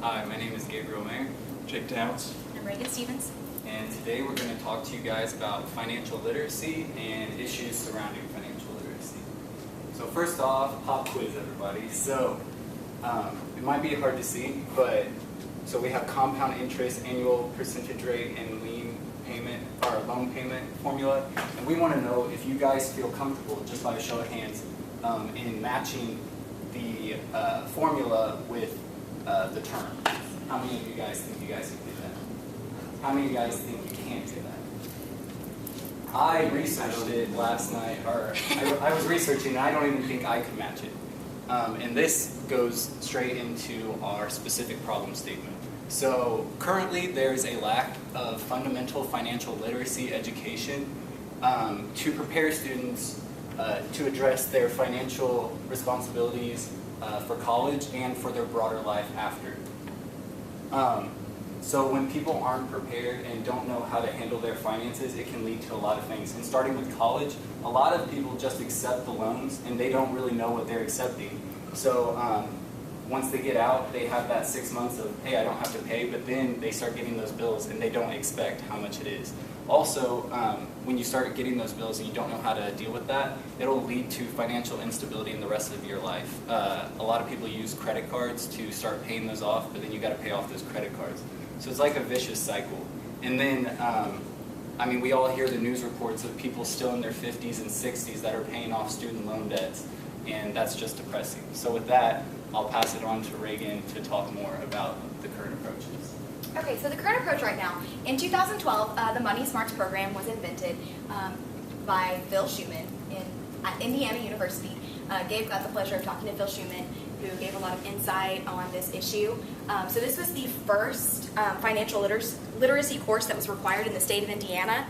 Hi, my name is Gabriel. Jake Downs. I'm Reagan Stevens. And today we're going to talk to you guys about financial literacy and issues surrounding financial literacy. So first off, pop quiz, everybody. So it might be hard to see, but so we have compound interest, annual percentage rate, and lien payment or loan payment formula. And we want to know if you guys feel comfortable, just by a show of hands, in matching the formula with the term. How many of you guys think you guys can do that? How many of you guys think you can't do that? I researched it last night, or I was researching, and I don't even think I could match it. And this goes straight into our specific problem statement. So currently there's a lack of fundamental financial literacy education to prepare students to address their financial responsibilities for college and for their broader life after. So when people aren't prepared and don't know how to handle their finances, it can lead to a lot of things. And starting with college, a lot of people just accept the loans and they don't really know what they're accepting. So once they get out, they have that 6 months of, hey, I don't have to pay, but then they start getting those bills and they don't expect how much it is. Also, when you start getting those bills and you don't know how to deal with that, it'll lead to financial instability in the rest of your life. A lot of people use credit cards to start paying those off, but then you got to pay off those credit cards. So it's like a vicious cycle. And then, I mean, we all hear the news reports of people still in their 50s and 60s that are paying off student loan debts, and that's just depressing. So with that, I'll pass it on to Reagan to talk more about the current approaches. Okay, so the current approach right now, in 2012, the Money Smarts program was invented by Phil Schumann at Indiana University. Gabe got the pleasure of talking to Phil Schumann, who gave a lot of insight on this issue. So this was the first financial literacy course that was required in the state of Indiana.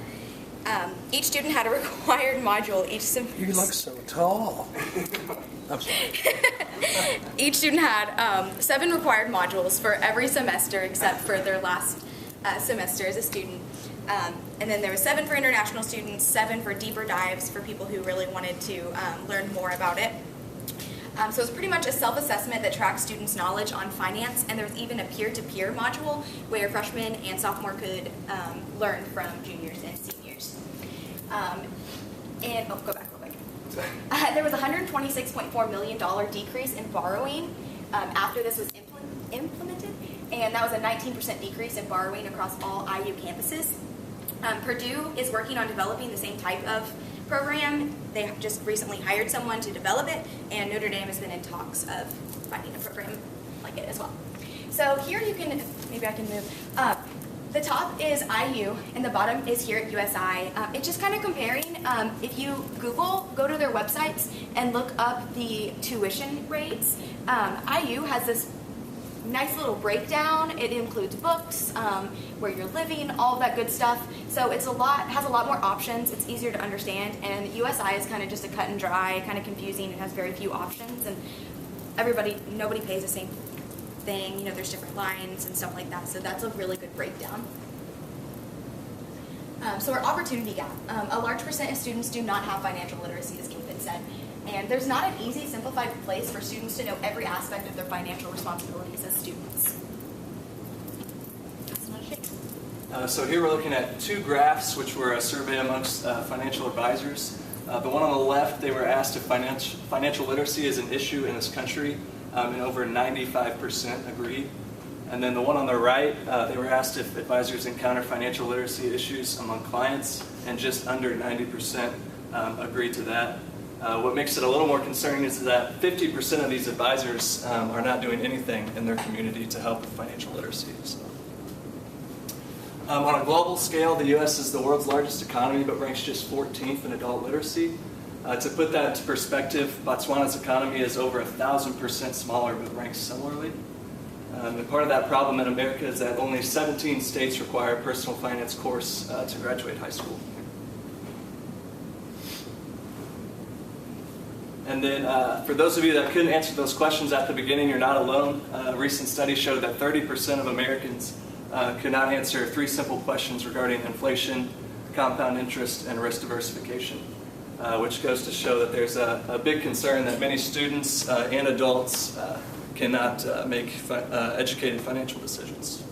Each student had a required module each semester. You look so tall. I'm sorry. Each student had 7 required modules for every semester except for their last semester as a student. And then there was 7 for international students, 7 for deeper dives for people who really wanted to learn more about it. So it's pretty much a self-assessment that tracks students' knowledge on finance, and there was even a peer-to-peer module where freshmen and sophomore could learn from juniors and seniors. Go back real quick. There was a $126.4 million decrease in borrowing after this was implemented, and that was a 19% decrease in borrowing across all IU campuses. Purdue is working on developing the same type of program. They have just recently hired someone to develop it, and Notre Dame has been in talks of finding a program like it as well. So here you can, maybe I can move. The top is IU, and the bottom is here at USI. It's just kind of comparing. If you go to their websites and look up the tuition rates, IU has this nice little breakdown. It includes books, where you're living, all of that good stuff. So it's has a lot more options. It's easier to understand, and USI is kind of just a cut and dry, kind of confusing. It has very few options, and nobody pays the same thing. You know, there's different lines and stuff like that. So that's a really good breakdown. So our opportunity gap. A large percent of students do not have financial literacy, as Gabe had said. And there's not an easy, simplified place for students to know every aspect of their financial responsibilities as students. That's not a shame. So here we're looking at 2 graphs, which were a survey amongst financial advisors. The one on the left, they were asked if financial literacy is an issue in this country, and over 95% agreed. And then the one on the right, they were asked if advisors encounter financial literacy issues among clients, and just under 90% agreed to that. What makes it a little more concerning is that 50% of these advisors are not doing anything in their community to help with financial literacy. So. On a global scale, the U.S. is the world's largest economy, but ranks just 14th in adult literacy. To put that into perspective, Botswana's economy is over 1,000% smaller, but ranks similarly. And part of that problem in America is that only 17 states require a personal finance course to graduate high school. And then for those of you that couldn't answer those questions at the beginning, you're not alone. A recent study showed that 30% of Americans could not answer 3 simple questions regarding inflation, compound interest, and risk diversification, which goes to show that there's a big concern that many students and adults cannot make educated financial decisions.